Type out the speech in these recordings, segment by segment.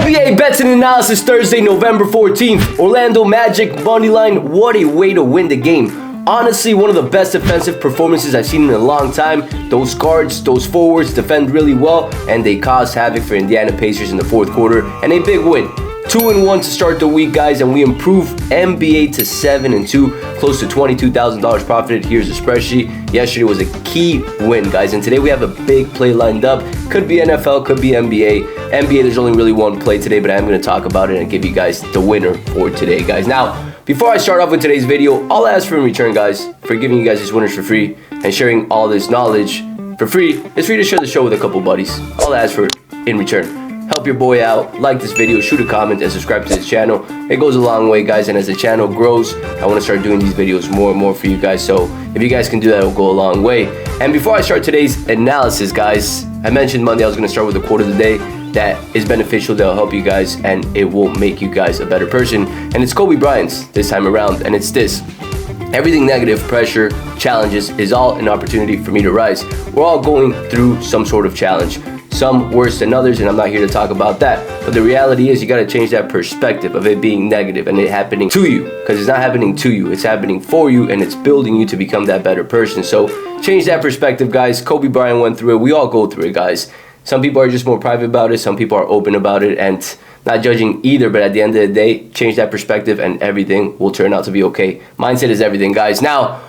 NBA bets and analysis Thursday, November 14th. Orlando Magic money line. What a way to win the game. Honestly, one of the best defensive performances I've seen in a long time. Those guards, those forwards defend really well, and they cause havoc for Indiana Pacers in the fourth quarter, and a big win. 2-1 to start the week, guys, and we improved NBA to 7-2, close to $22,000 profited. Here's the spreadsheet. Yesterday was a key win, guys, and today we have a big play lined up. Could be NFL, could be NBA. NBA, there's only really one play today, but I'm going to talk about it and give you guys the winner for today, guys. Now, before I start off with today's video, all I ask for in return, guys, for giving you guys these winners for free and sharing all this knowledge for free, is for you to share the show with a couple buddies. All I ask for in return. Help your boy out, like this video, shoot a comment, and subscribe to this channel. It goes a long way, guys, and as the channel grows, I want to start doing these videos more and more for you guys, so if you guys can do that, it'll go a long way. And before I start today's analysis, guys, I mentioned Monday I was going to start with a quote of the day that is beneficial, that'll help you guys, and it will make you guys a better person. And it's Kobe Bryant's this time around, and it's this: everything negative, pressure, challenges is all an opportunity for me to rise. We're all going through some sort of challenge, some worse than others, and I'm not here to talk about that. But the reality is you got to change that perspective of it being negative and it happening to you, because it's not happening to you, it's happening for you, and it's building you to become that better person. So change that perspective, guys. Kobe Bryant went through it. We all go through it, guys. Some people are just more private about it, some people are open about it, and not judging either, but at the end of the day, change that perspective and everything will turn out to be okay. Mindset is everything, guys. Now,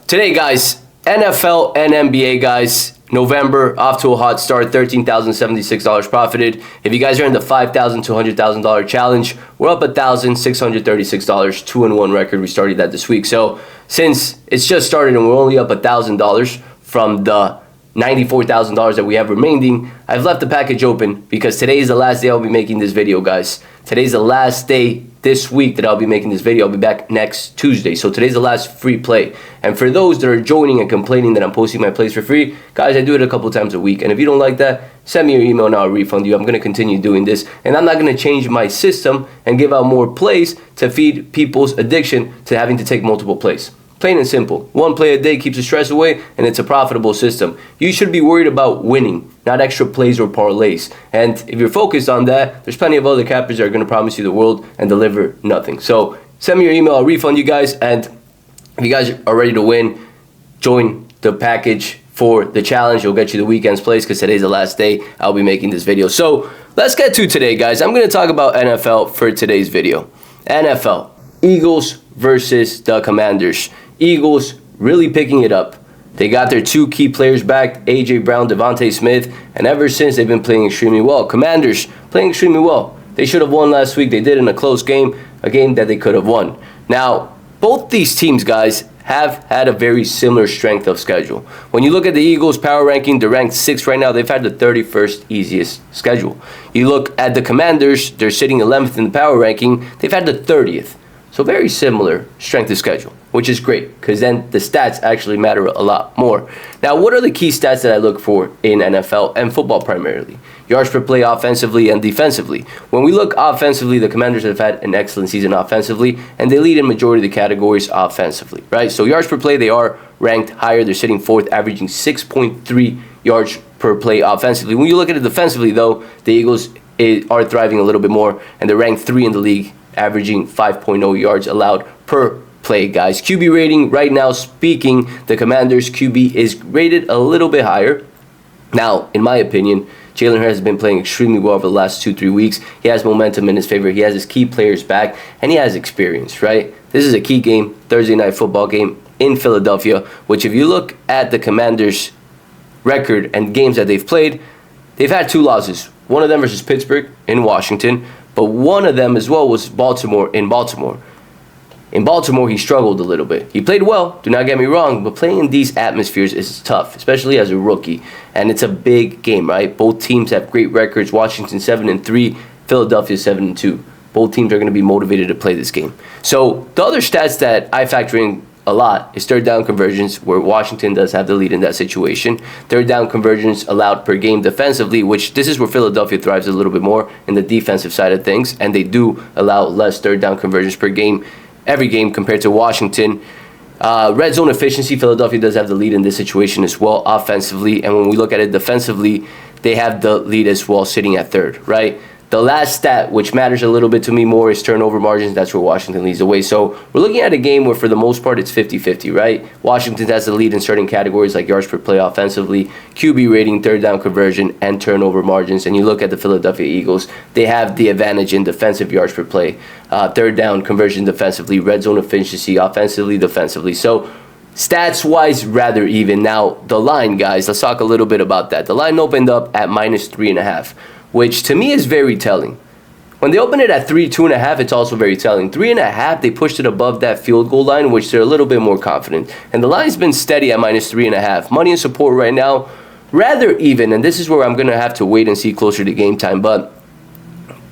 today, guys, NFL and NBA, guys. November, off to a hot start, $13,076 profited. If you guys are in the $5,000 to $100,000 challenge, we're up $1,636, 2-1 record. We started that this week. So since it's just started and we're only up $1,000 from the $94,000 that we have remaining, I've left the package open because today is the last day I'll be making this video, guys. Today's the last day this week that I'll be making this video. I'll be back next Tuesday. So today's the last free play. And for those that are joining and complaining that I'm posting my plays for free, guys, I do it a couple times a week. And if you don't like that, send me your email and I'll refund you. I'm going to continue doing this. And I'm not going to change my system and give out more plays to feed people's addiction to having to take multiple plays. Plain and simple. One play a day keeps the stress away, and it's a profitable system. You should be worried about winning, not extra plays or parlays. And if you're focused on that, there's plenty of other cappers that are going to promise you the world and deliver nothing. So send me your email, I'll refund you guys. And if you guys are ready to win, join the package for the challenge. You'll get you the weekend's plays because today's the last day I'll be making this video. So let's get to today, guys. I'm going to talk about NFL for today's video. NFL, Eagles versus the Commanders. Eagles really picking it up. They got their two key players back, A.J. Brown, Devontae Smith, and ever since they've been playing extremely well. Commanders playing extremely well. They should have won last week. They did in a close game, a game that they could have won. Now, both these teams, guys, have had a very similar strength of schedule. When you look at the Eagles power ranking, they're ranked 6th right now. They've had the 31st easiest schedule. You look at the Commanders, they're sitting 11th in the power ranking. They've had the 30th. So very similar strength of schedule, which is great because then the stats actually matter a lot more. Now, what are the key stats that I look for in NFL and football primarily? Yards per play offensively and defensively. When we look offensively, the Commanders have had an excellent season offensively, and they lead in majority of the categories offensively, right? So yards per play, they are ranked higher. They're sitting 4th, averaging 6.3 yards per play offensively. When you look at it defensively, though, the Eagles are thriving a little bit more, and they're ranked 3 in the league, averaging 5.0 yards allowed per play, guys. QB rating right now, speaking, the Commanders QB is rated a little bit higher. Now, in my opinion, Jalen Hurts has been playing extremely well over the last 2-3 weeks. He has momentum in his favor. He has his key players back, and he has experience, right? This is a key game, Thursday night football game in Philadelphia, which if you look at the Commanders' record and games that they've played, they've had 2 losses. One of them versus Pittsburgh in Washington, but one of them as well was Baltimore in Baltimore. In Baltimore, he struggled a little bit. He played well, do not get me wrong, but playing in these atmospheres is tough, especially as a rookie. And it's a big game, right? Both teams have great records. Washington 7-3, Philadelphia 7-2. Both teams are going to be motivated to play this game. So the other stats that I factor in a lot is third down conversions, where Washington does have the lead in that situation. Third down conversions allowed per game defensively, which this is where Philadelphia thrives a little bit more in the defensive side of things, and they do allow less third down conversions per game every game compared to Washington. Red zone efficiency, Philadelphia does have the lead in this situation as well offensively, and when we look at it defensively, they have the lead as well, sitting at third, right? The last stat, which matters a little bit to me more, is turnover margins. That's where Washington leads the way. So we're looking at a game where, for the most part, it's 50-50, right? Washington has the lead in certain categories like yards per play offensively, QB rating, third down conversion, and turnover margins. And you look at the Philadelphia Eagles, they have the advantage in defensive yards per play, third down conversion defensively, red zone efficiency offensively, defensively. So stats-wise, rather even. Now, the line, guys, let's talk a little bit about that. The line opened up at -3.5, which to me is very telling. When they open it at 2.5, it's also very telling. 3.5, they pushed it above that field goal line, which they're a little bit more confident. And the line's been steady at -3.5. Money and support right now, rather even. And this is where I'm going to have to wait and see closer to game time. But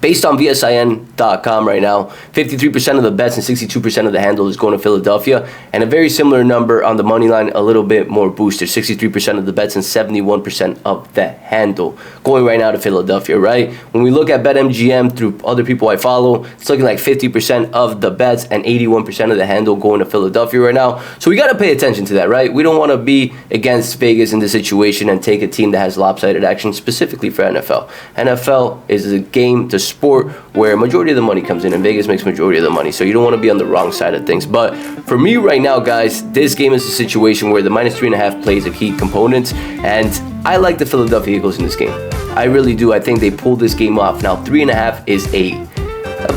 based on VSIN.com right now, 53% of the bets and 62% of the handle is going to Philadelphia. And a very similar number on the money line, a little bit more boosted. 63% of the bets and 71% of the handle going right now to Philadelphia, right? When we look at BetMGM through other people I follow, it's looking like 50% of the bets and 81% of the handle going to Philadelphia right now. So we got to pay attention to that, right? We don't want to be against Vegas in this situation and take a team that has lopsided action, specifically for NFL. NFL is a game to sport where majority of the money comes in, and Vegas makes majority of the money, so you don't want to be on the wrong side of things. But for me right now, guys, this game is a situation where the -3.5 plays a key component, and I like the Philadelphia Eagles in this game. I really do. I think they pulled this game off. Now, 3.5 is a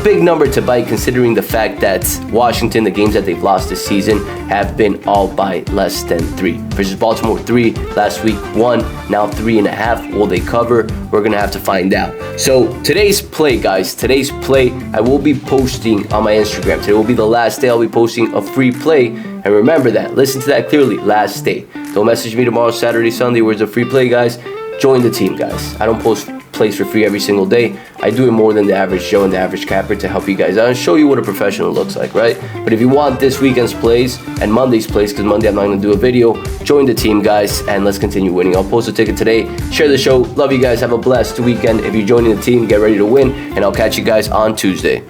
big number to bite, considering the fact that Washington, the games that they've lost this season, have been all by less than 3. Versus Baltimore, 3. Last week, 1. Now 3.5. Will they cover? We're going to have to find out. So today's play, guys, I will be posting on my Instagram. Today will be the last day I'll be posting a free play. And remember that. Listen to that clearly. Last day. Don't message me tomorrow, Saturday, Sunday, where's the free play, guys. Join the team, guys. I don't post plays for free every single day. I do it more than the average Joe and the average capper to help you guys out and show you what a professional looks like, right? But if you want this weekend's plays and Monday's plays, because Monday I'm not going to do a video, join the team, guys, and let's continue winning. I'll post a ticket today. Share the show. Love you guys. Have a blessed weekend. If you're joining the team, get ready to win, and I'll catch you guys on Tuesday.